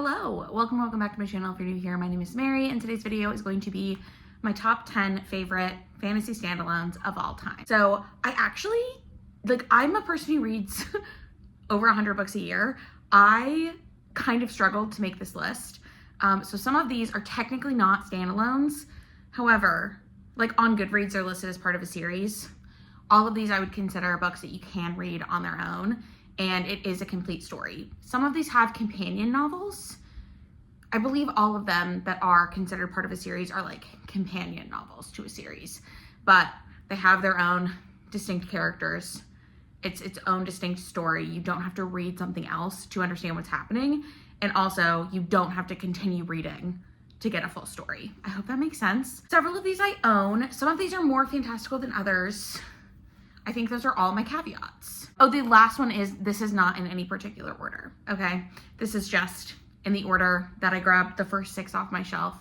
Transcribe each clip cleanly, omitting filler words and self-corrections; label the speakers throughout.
Speaker 1: Hello, welcome back to my channel. If you're new here, my name is Mary, and today's video is going to be my top 10 favorite fantasy standalones of all time. So I actually, I'm a person who reads over 100 books a year. I kind of struggled to make this list. So some of these are technically not standalones. However, on Goodreads, they're listed as part of a series. All of these I would consider books that you can read on their own, and it is a complete story. Some of these have companion novels. I believe all of them that are considered part of a series are companion novels to a series, but they have their own distinct characters. It's its own distinct story. You don't have to read something else to understand what's happening, and also you don't have to continue reading to get a full story. I hope that makes sense. Several of these I own. Some of these are more fantastical than others. I think those are all my caveats. Oh, the last one is, this is not in any particular order, okay? This is just in the order that I grabbed the first 6 off my shelf,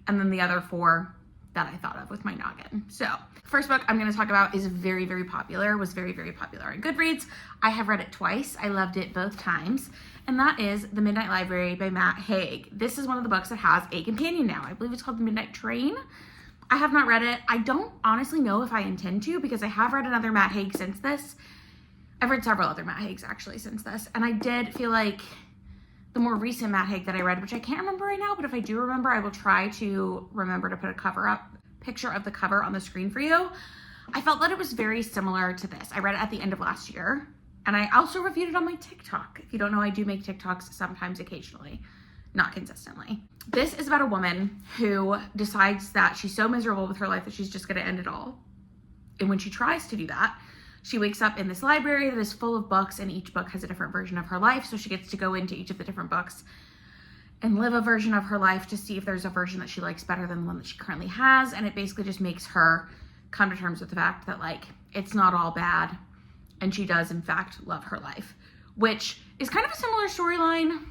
Speaker 1: and then the other 4 that I thought of with my noggin. So, first book I'm gonna talk about is very popular on Goodreads. I have read it twice. I loved it both times, and that is The Midnight Library by Matt Haig. This is one of the books that has a companion now. I believe it's called The Midnight Train. I have not read it. I don't honestly know if I intend to, because I have read another Matt Haig since this. I've read several other Matt Haigs actually since this, and I did feel like the more recent Matt Haig that I read, which I can't remember right now, but if I do remember, I will try to remember to put a picture of the cover on the screen for you. I felt that it was very similar to this. I read it at the end of last year, and I also reviewed it on my TikTok. If you don't know, I do make TikToks sometimes, occasionally, not consistently. This is about a woman who decides that she's so miserable with her life that she's just gonna end it all. And when she tries to do that, she wakes up in this library that is full of books, and each book has a different version of her life. So she gets to go into each of the different books and live a version of her life to see if there's a version that she likes better than the one that she currently has. And it basically just makes her come to terms with the fact that it's not all bad, and she does in fact love her life, which is kind of a similar storyline,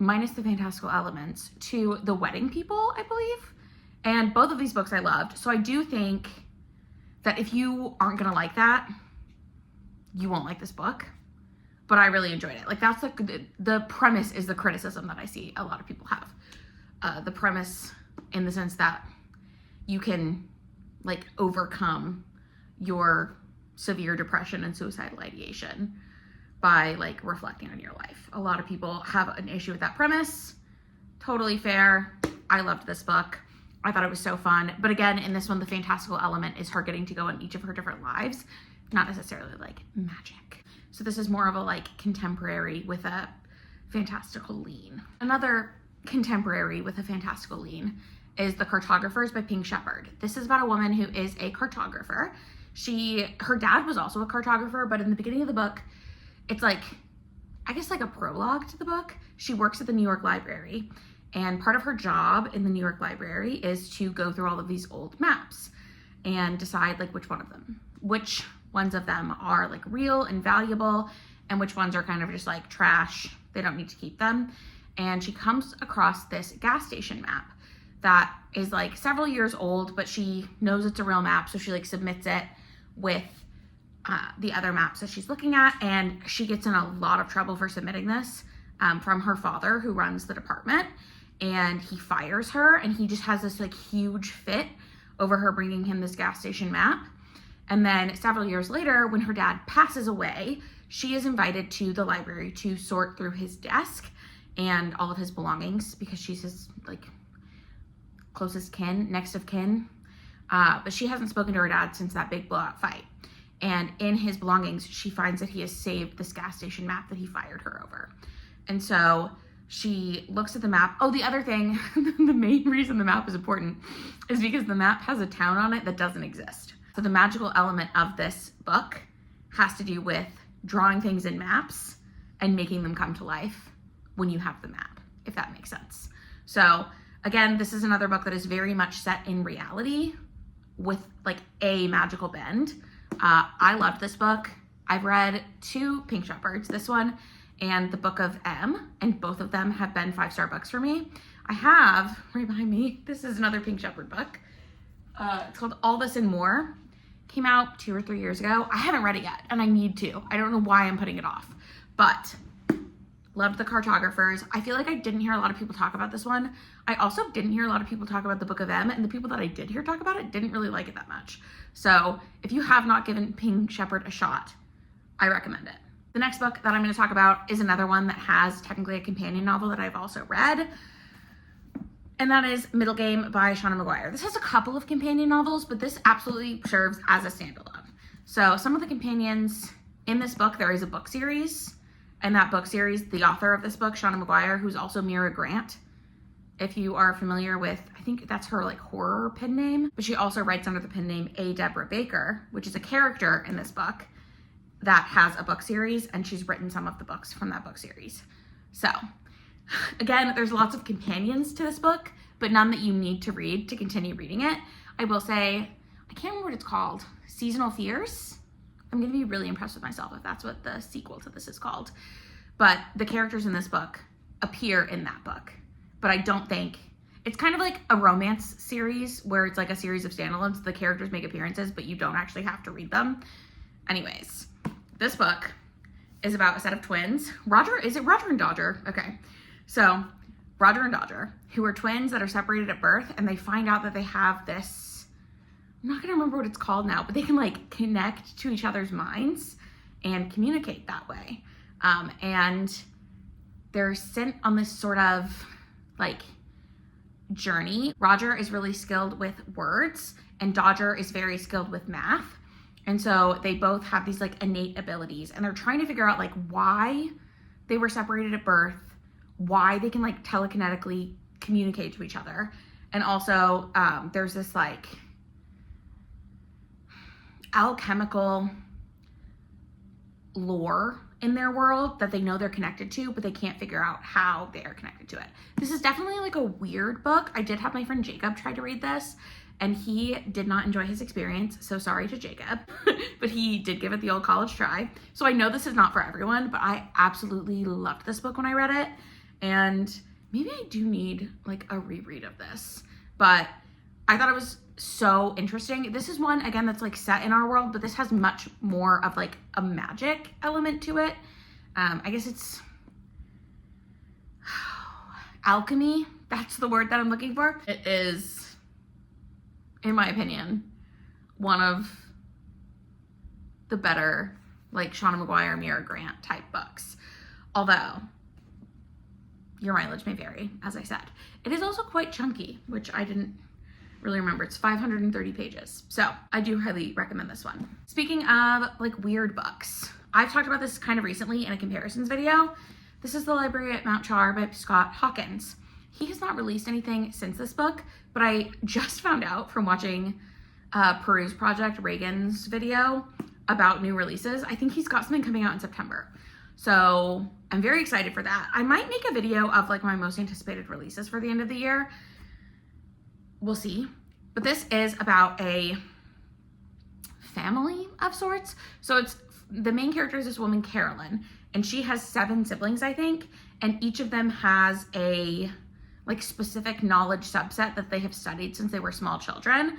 Speaker 1: minus the fantastical elements, to The Wedding People, I believe. And both of these books I loved. So I do think that if you aren't gonna like that, you won't like this book. But I really enjoyed it. That's the premise is the criticism that I see a lot of people have. The premise in the sense that you can overcome your severe depression and suicidal ideation by reflecting on your life. A lot of people have an issue with that premise. Totally fair. I loved this book. I thought it was so fun. But again, in this one, the fantastical element is her getting to go in each of her different lives, not necessarily magic. So this is more of a contemporary with a fantastical lean. Another contemporary with a fantastical lean is The Cartographers by Pink Shepherd. This is about a woman who is a cartographer. Her dad was also a cartographer, but in the beginning of the book, it's I guess a prologue to the book. She works at the New York Library, and part of her job in the New York Library is to go through all of these old maps and decide which ones of them are real and valuable, and which ones are kind of just trash. They don't need to keep them. And she comes across this gas station map that is several years old, but she knows it's a real map, so she submits it with the other maps that she's looking at, and she gets in a lot of trouble for submitting this from her father, who runs the department, and he fires her, and he just has this huge fit over her bringing him this gas station map. And then several years later, when her dad passes away, she is invited to the library to sort through his desk and all of his belongings, because she's his closest kin, next of kin. But she hasn't spoken to her dad since that big blowout fight. And in his belongings, she finds that he has saved this gas station map that he fired her over. And so she looks at the map. Oh, the other thing, the main reason the map is important is because the map has a town on it that doesn't exist. So the magical element of this book has to do with drawing things in maps and making them come to life when you have the map, if that makes sense. So again, this is another book that is very much set in reality with a magical bend. I loved this book. I've read 2 Pink Shepherds, this one and the Book of M, and both of them have been 5-star books for me. I have, right behind me, this is another Pink Shepherd book. It's called All This and More. Came out 2 or 3 years ago. I haven't read it yet, and I need to. I don't know why I'm putting it off, but Loved the cartographers. I feel like I didn't hear a lot of people talk about this one. I also didn't hear a lot of people talk about the Book of M, and the people that I did hear talk about it didn't really like it that much. So if you have not given Pink Shepherd a shot, I recommend it. The next book that I'm going to talk about is another one that has technically a companion novel that I've also read, and that is Middle Game by Shauna Maguire. This has a couple of companion novels, but this absolutely serves as a standalone. So some of the companions in this book, there is a book series, and that book series, the author of this book, Shauna Maguire, who's also Mira Grant, if you are familiar with, I think that's her like horror pen name, but she also writes under the pen name A. Deborah Baker, which is a character in this book that has a book series, and she's written some of the books from that book series. So again, there's lots of companions to this book, but none that you need to read to continue reading it. I will say, I can't remember what it's called, Seasonal Fears. I'm gonna be really impressed with myself if that's what the sequel to this is called. But the characters in this book appear in that book. But I don't think, it's kind of like a romance series where it's like a series of standalones. The characters make appearances, but you don't actually have to read them. Anyways, this book is about a set of twins. Is it Roger and Dodger? Okay. So Roger and Dodger, who are twins that are separated at birth, and they find out that they have this, I'm not gonna remember what it's called now, but they can like connect to each other's minds and communicate that way. And they're sent on this sort of like journey. Roger is really skilled with words, and Dodger is very skilled with math. And so they both have these like innate abilities, and they're trying to figure out like why they were separated at birth, why they can like telekinetically communicate to each other. And also there's this like alchemical lore in their world that they know they're connected to, but they can't figure out how they are connected to it. This is definitely like a weird book. I did have my friend Jacob try to read this, and he did not enjoy his experience, so sorry to Jacob, but he did give it the old college try. So I know this is not for everyone, but I absolutely loved this book when I read it, and maybe I do need like a reread of this, but I thought it was so interesting. This is one, again, that's like set in our world, but this has much more of like a magic element to it. I guess it's alchemy. That's the word that I'm looking for. It is, in my opinion, one of the better like Shauna Maguire, Mira Grant type books. Although your mileage may vary, as I said. It is also quite chunky, which I didn't really remember. It's 530 pages. So I do highly recommend this one. Speaking of like weird books, I've talked about this kind of recently in a comparisons video. This is The Library at Mount Char by Scott Hawkins. He has not released anything since this book, but I just found out from watching Peruse Project Reagan's video about new releases. I think he's got something coming out in September. So I'm very excited for that. I might make a video of like my most anticipated releases for the end of the year. We'll see. But this is about a family of sorts. So it's, the main character is this woman, Carolyn, and she has 7 siblings, I think, and each of them has a like specific knowledge subset that they have studied since they were small children.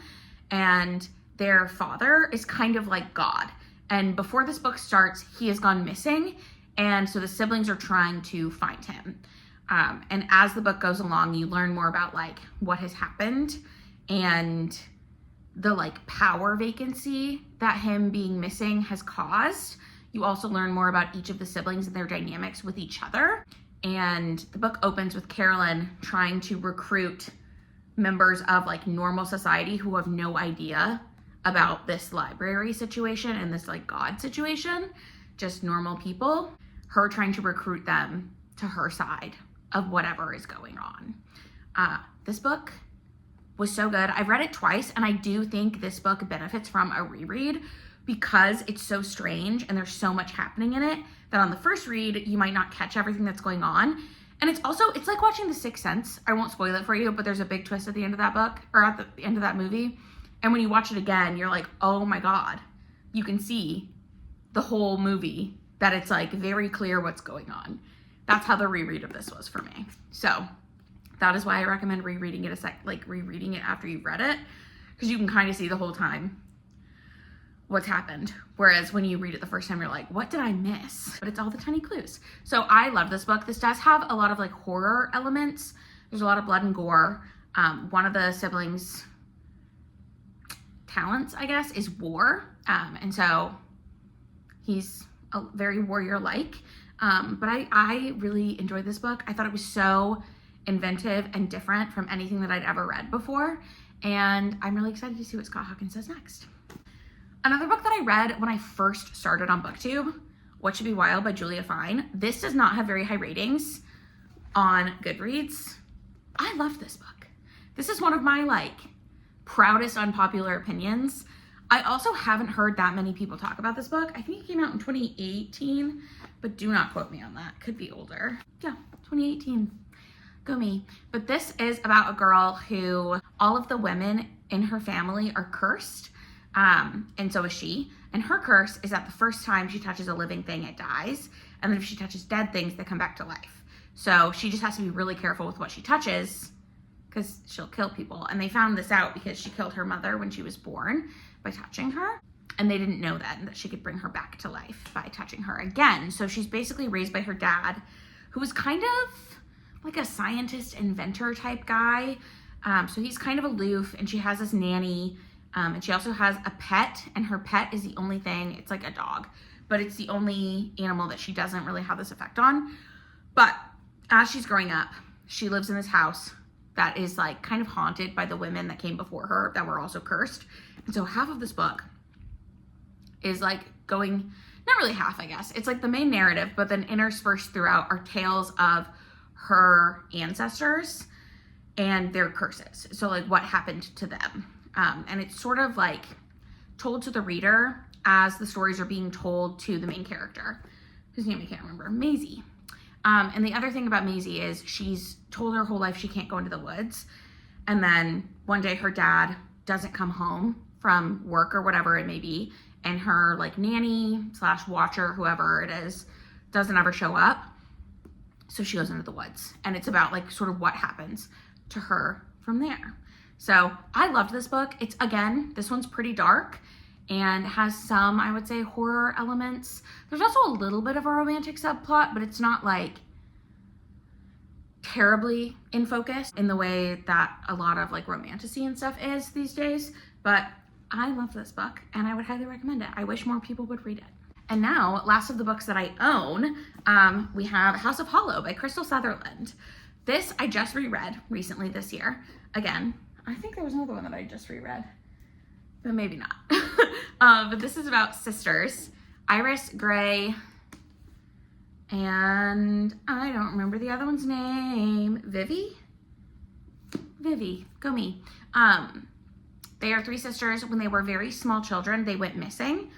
Speaker 1: And their father is kind of like God. And before this book starts, he has gone missing. And so the siblings are trying to find him. And as the book goes along, you learn more about like what has happened and the like power vacancy that him being missing has caused. You also learn more about each of the siblings and their dynamics with each other. And the book opens with Carolyn trying to recruit members of like normal society who have no idea about this library situation and this like God situation, just normal people, her trying to recruit them to her side of whatever is going on. This book was so good. I've read it twice, and I do think this book benefits from a reread because it's so strange and there's so much happening in it that on the first read, you might not catch everything that's going on. And it's also, it's like watching The Sixth Sense. I won't spoil it for you, but there's a big twist at the end of that book, or at the end of that movie. And when you watch it again, you're like, oh my God, you can see the whole movie, that it's like very clear what's going on. That's how the reread of this was for me. So that is why I recommend rereading it rereading it after you've read it, because you can kind of see the whole time what's happened. Whereas when you read it the first time, you're like, what did I miss? But it's all the tiny clues. So I love this book. This does have a lot of like horror elements. There's a lot of blood and gore. One of the siblings' talents, I guess, is war. And so he's very warrior-like. But I really enjoyed this book. I thought it was so inventive and different from anything that I'd ever read before. And I'm really excited to see what Scott Hawkins does next. Another book that I read when I first started on BookTube, What Should Be Wild by Julia Fine. This does not have very high ratings on Goodreads. I love this book. This is one of my like proudest unpopular opinions. I also haven't heard that many people talk about this book. I think it came out in 2018, but do not quote me on that. Could be older. Yeah, 2018. Go me. But this is about a girl who all of the women in her family are cursed. And so is she. And her curse is that the first time she touches a living thing, it dies. And then if she touches dead things, they come back to life. So she just has to be really careful with what she touches because she'll kill people. And they found this out because she killed her mother when she was born by touching her. And they didn't know then that she could bring her back to life by touching her again. So she's basically raised by her dad, who was kind of like a scientist, inventor type guy. So he's kind of aloof, and she has this nanny. And she also has a pet, and her pet is the only thing, it's like a dog, but it's the only animal that she doesn't really have this effect on. But as she's growing up, she lives in this house that is like kind of haunted by the women that came before her that were also cursed. And so half of this book is like going, not really half, I guess. It's like the main narrative, but then interspersed throughout are tales of her ancestors and their curses. So like what happened to them. And it's sort of like told to the reader as the stories are being told to the main character, whose name I can't remember, Maisie. And the other thing about Maisie is she's told her whole life she can't go into the woods. And then one day her dad doesn't come home from work or whatever it may be. And her like nanny / watcher, whoever it is, doesn't ever show up. So she goes into the woods. And it's about like sort of what happens to her from there. So I loved this book. It's, again, this one's pretty dark and has some, I would say, horror elements. There's also a little bit of a romantic subplot, but it's not like terribly in focus in the way that a lot of like romantasy and stuff is these days. But I love this book and I would highly recommend it. I wish more people would read it. And now, last of the books that I own, we have House of Hollow by Crystal Sutherland. This I just reread recently this year. Again, I think there was another one that I just reread, but maybe not. But this is about sisters, Iris, Gray, and I don't remember the other one's name. Vivi, go me. They are 3 sisters. When they were very small children, they went missing,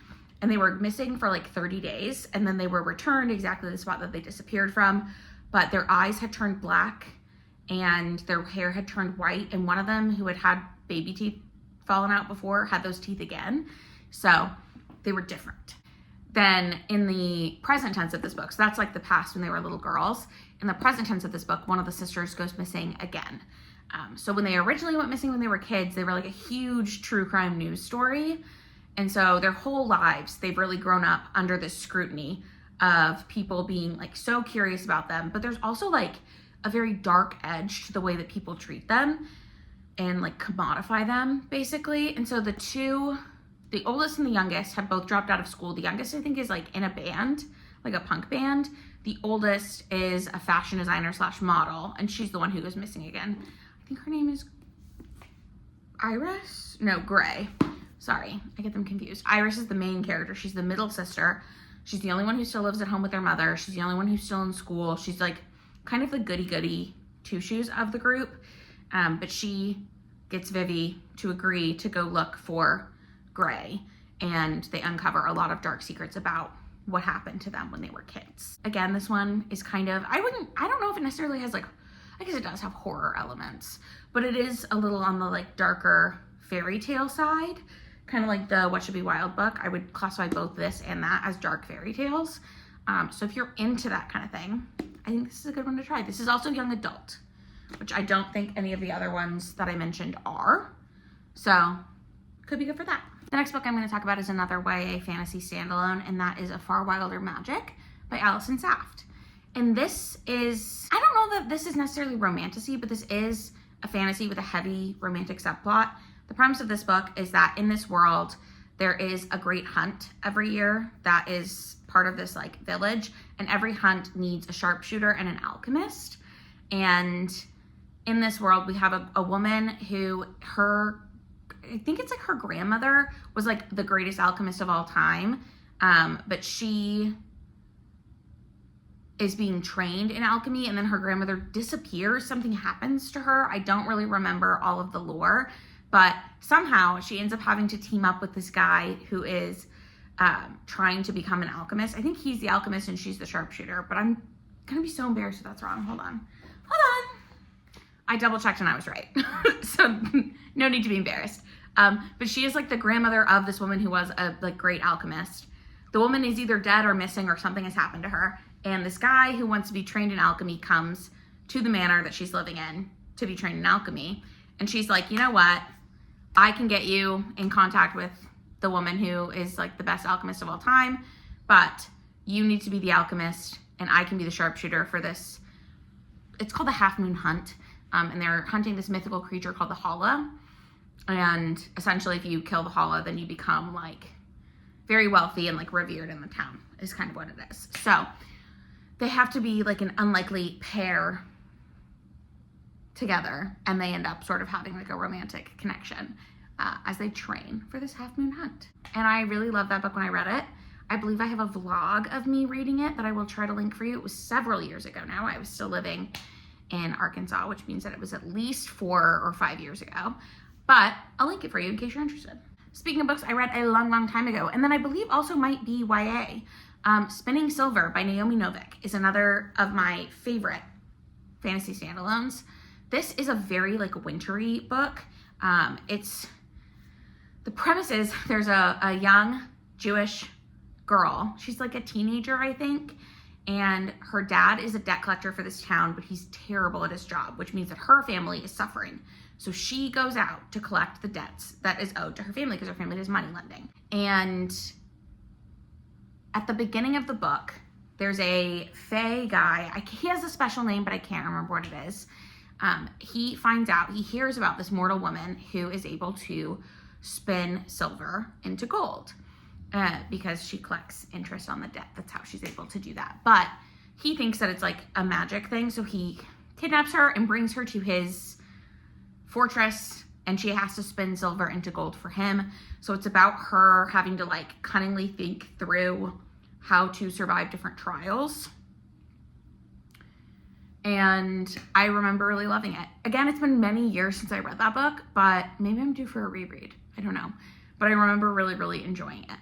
Speaker 1: and they were missing for like 30 days, and then they were returned exactly the spot that they disappeared from, but their eyes had turned black, and their hair had turned white, and one of them, who had had baby teeth fallen out before, had those teeth again. So they were different. Then in the present tense of this book, so that's like the past when they were little girls, in the present tense of this book, one of the sisters goes missing again. So when they originally went missing when they were kids, they were like a huge true crime news story. And so their whole lives, they've really grown up under this scrutiny of people being like so curious about them. But there's also like a very dark edge to the way that people treat them and like commodify them basically. And so the oldest and the youngest have both dropped out of school. The youngest, I think, is like in a band, like a punk band. The oldest is a fashion designer / model, and she's the one who goes missing again. I think her name is Iris? No, Gray. Sorry, I get them confused. Iris is the main character. She's the middle sister. She's the only one who still lives at home with their mother. She's the only one who's still in school. She's like kind of the goody-goody two-shoes of the group. But she gets Vivi to agree to go look for Gray, and they uncover a lot of dark secrets about what happened to them when they were kids. Again, this one is kind of, I don't know if it necessarily has like, I guess it does have horror elements, but it is a little on the like darker fairy tale side, kind of like the What Should Be Wild book. I would classify both this and that as dark fairy tales. So if you're into that kind of thing, I think this is a good one to try. This is also young adult, which I don't think any of the other ones that I mentioned are. So could be good for that. The next book I'm going to talk about is another YA fantasy standalone, and that is A Far Wilder Magic by Allison Saft. And this is, I don't know that this is necessarily romantasy, but this is a fantasy with a heavy romantic subplot. The premise of this book is that in this world, there is a great hunt every year that is part of this like village, and every hunt needs a sharpshooter and an alchemist. And in this world, we have a woman who I think it's like her grandmother was like the greatest alchemist of all time. But she is being trained in alchemy, and then her grandmother disappears. Something happens to her. I don't really remember all of the lore, but somehow she ends up having to team up with this guy who is trying to become an alchemist. I think he's the alchemist and she's the sharpshooter, but I'm gonna be so embarrassed if that's wrong. Hold on. I double checked and I was right. So no need to be embarrassed. But she is like the grandmother of this woman who was a like great alchemist. The woman is either dead or missing, or something has happened to her. And this guy who wants to be trained in alchemy comes to the manor that she's living in to be trained in alchemy. And she's like, you know what? I can get you in contact with the woman who is like the best alchemist of all time, but you need to be the alchemist and I can be the sharpshooter for this. It's called the Half Moon Hunt. And they're hunting this mythical creature called the Hala. And essentially if you kill the Hala, then you become like very wealthy and like revered in the town is kind of what it is. So they have to be like an unlikely pair together, and they end up sort of having like a romantic connection as they train for this Half Moon Hunt. And I really loved that book when I read it. I believe I have a vlog of me reading it that I will try to link for you. It was several years ago now. I was still living in Arkansas, which means that it was at least 4 or 5 years ago. But I'll link it for you in case you're interested. Speaking of books I read a long, long time ago, and then I believe also might be YA. Spinning Silver by Naomi Novik is another of my favorite fantasy standalones. This is a very like wintry book. The premise is there's a young Jewish girl. She's like a teenager, I think. And her dad is a debt collector for this town, but he's terrible at his job, which means that her family is suffering. So she goes out to collect the debts that is owed to her family because her family does money lending. And at the beginning of the book, there's a fae guy. He has a special name, but I can't remember what it is. He hears about this mortal woman who is able to spin silver into gold because she collects interest on the debt. That's how she's able to do that. But he thinks that it's like a magic thing. So he kidnaps her and brings her to his fortress, and she has to spin silver into gold for him. So it's about her having to like cunningly think through how to survive different trials. And I remember really loving it. Again, it's been many years since I read that book, but maybe I'm due for a reread. I don't know. But I remember really, really enjoying it.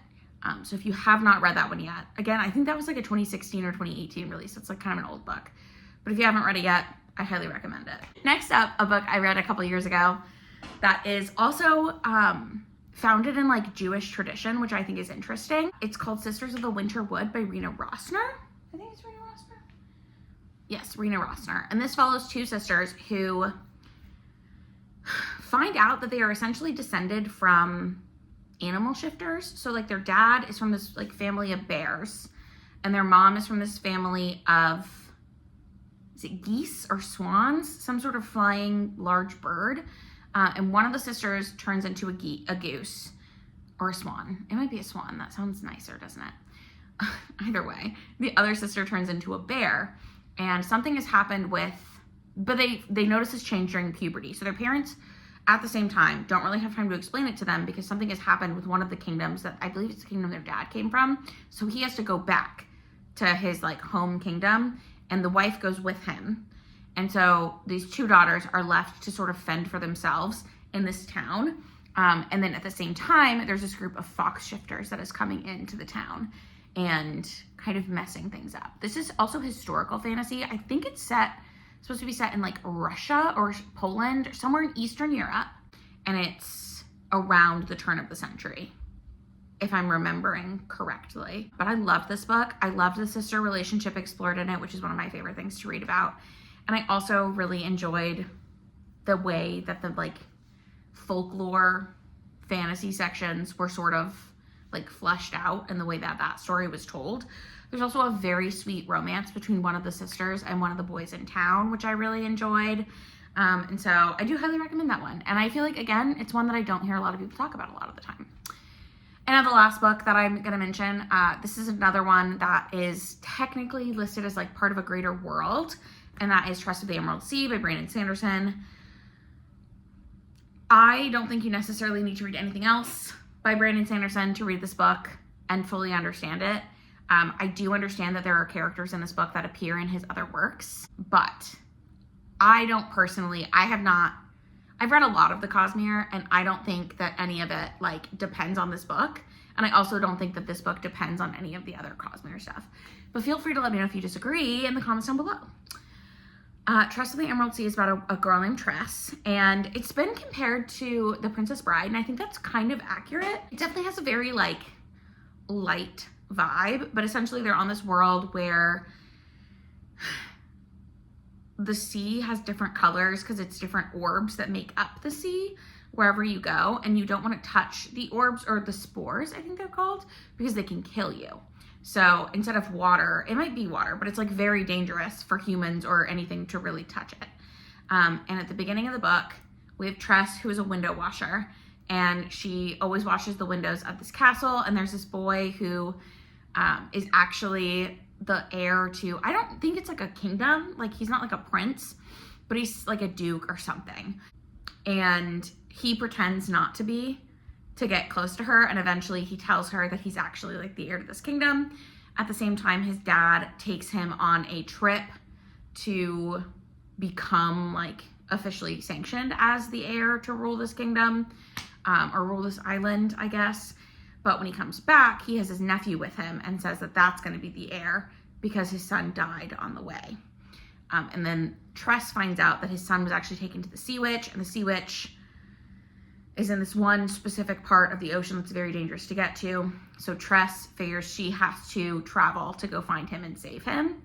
Speaker 1: So if you have not read that one yet, again, I think that was like a 2016 or 2018 release. It's like kind of an old book. But if you haven't read it yet, I highly recommend it. Next up, a book I read a couple years ago that is also founded in like Jewish tradition, which I think is interesting. It's called Sisters of the Winter Wood by Rena Rossner. I think it's Rena Rossner. Yes, Rena Rossner. And this follows two sisters who find out that they are essentially descended from animal shifters. So like their dad is from this like family of bears, and their mom is from this family of, is it geese or swans? Some sort of flying large bird. And one of the sisters turns into a goose or a swan. It might be a swan. That sounds nicer, doesn't it? Either way, the other sister turns into a bear, and something has happened but they notice this change during puberty. So their parents at the same time don't really have time to explain it to them because something has happened with one of the kingdoms that I believe it's the kingdom their dad came from. So he has to go back to his like home kingdom, and the wife goes with him. And so these two daughters are left to sort of fend for themselves in this town. And then at the same time, there's this group of fox shifters that is coming into the town and kind of messing things up. This is also historical fantasy. I think it's supposed to be set in like Russia or Poland or somewhere in Eastern Europe. And it's around the turn of the century, if I'm remembering correctly. But I loved this book. I loved the sister relationship explored in it, which is one of my favorite things to read about. And I also really enjoyed the way that the like folklore fantasy sections were sort of like fleshed out in the way that that story was told. There's also a very sweet romance between one of the sisters and one of the boys in town, which I really enjoyed. And so I do highly recommend that one. And I feel like, again, it's one that I don't hear a lot of people talk about a lot of the time. And the last book that I'm going to mention, this is another one that is technically listed as like part of a greater world, and that is Trust of the Emerald Sea by Brandon Sanderson. I don't think you necessarily need to read anything else by Brandon Sanderson to read this book and fully understand it. I do understand that there are characters in this book that appear in his other works, but I don't personally, I've read a lot of the Cosmere, and I don't think that any of it like depends on this book. And I also don't think that this book depends on any of the other Cosmere stuff. But feel free to let me know if you disagree in the comments down below. Trust of the Emerald Sea is about a girl named Tress, and it's been compared to The Princess Bride, and I think that's kind of accurate. It definitely has a very like light vibe, but essentially they're on this world where the sea has different colors because it's different orbs that make up the sea wherever you go, and you don't want to touch the orbs, or the spores I think they're called, because they can kill you. So instead of water, it might be water, but it's like very dangerous for humans or anything to really touch it. And at the beginning of the book, we have Tress, who is a window washer, and she always washes the windows of this castle. And there's this boy who is actually the heir to, I don't think it's like a kingdom, like he's not like a prince, but he's like a duke or something. And he pretends not to be, to get close to her, and eventually he tells her that he's actually like the heir to this kingdom. At the same time, his dad takes him on a trip to become like officially sanctioned as the heir to rule this kingdom, or rule this island, I guess. But when he comes back, he has his nephew with him and says that that's going to be the heir because his son died on the way. And then Tress finds out that his son was actually taken to the Sea Witch, and the Sea Witch is in this one specific part of the ocean that's very dangerous to get to. So Tress figures she has to travel to go find him and save him.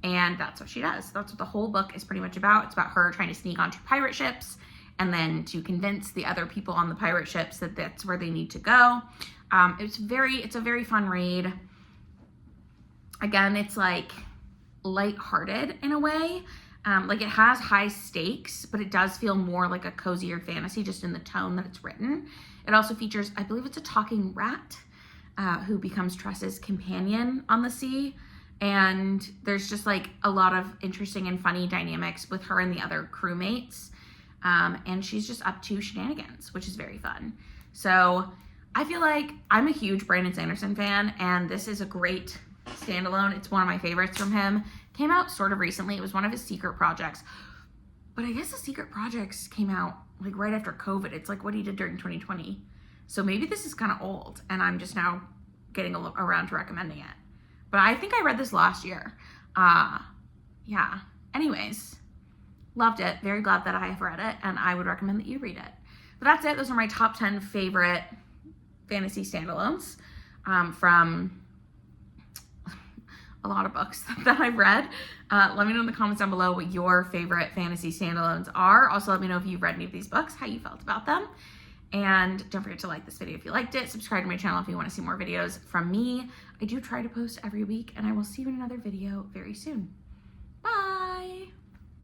Speaker 1: And that's what she does. That's what the whole book is pretty much about. It's about her trying to sneak onto pirate ships and then to convince the other people on the pirate ships that that's where they need to go. It's a very fun read. Again, it's like lighthearted in a way. Like it has high stakes, but it does feel more like a cozier fantasy just in the tone that it's written. It also features, I believe it's a talking rat, who becomes Tress's companion on the sea. And there's just like a lot of interesting and funny dynamics with her and the other crewmates. And she's just up to shenanigans, which is very fun. So I feel like I'm a huge Brandon Sanderson fan, and this is a great standalone. It's one of my favorites from him. Came out sort of recently. It was one of his secret projects, but I guess the secret projects came out like right after COVID. It's like what he did during 2020. So maybe this is kind of old and I'm just now getting around to recommending it. But I think I read this last year. Yeah. Anyways, loved it. Very glad that I have read it, and I would recommend that you read it. But that's it. Those are my top 10 favorite fantasy standalones from a lot of books that I've read. Let me know in the comments down below what your favorite fantasy standalones are. Also, let me know if you've read any of these books, how you felt about them. And don't forget to like this video if you liked it. Subscribe to my channel if you want to see more videos from me. I do try to post every week, and I will see you in another video very soon.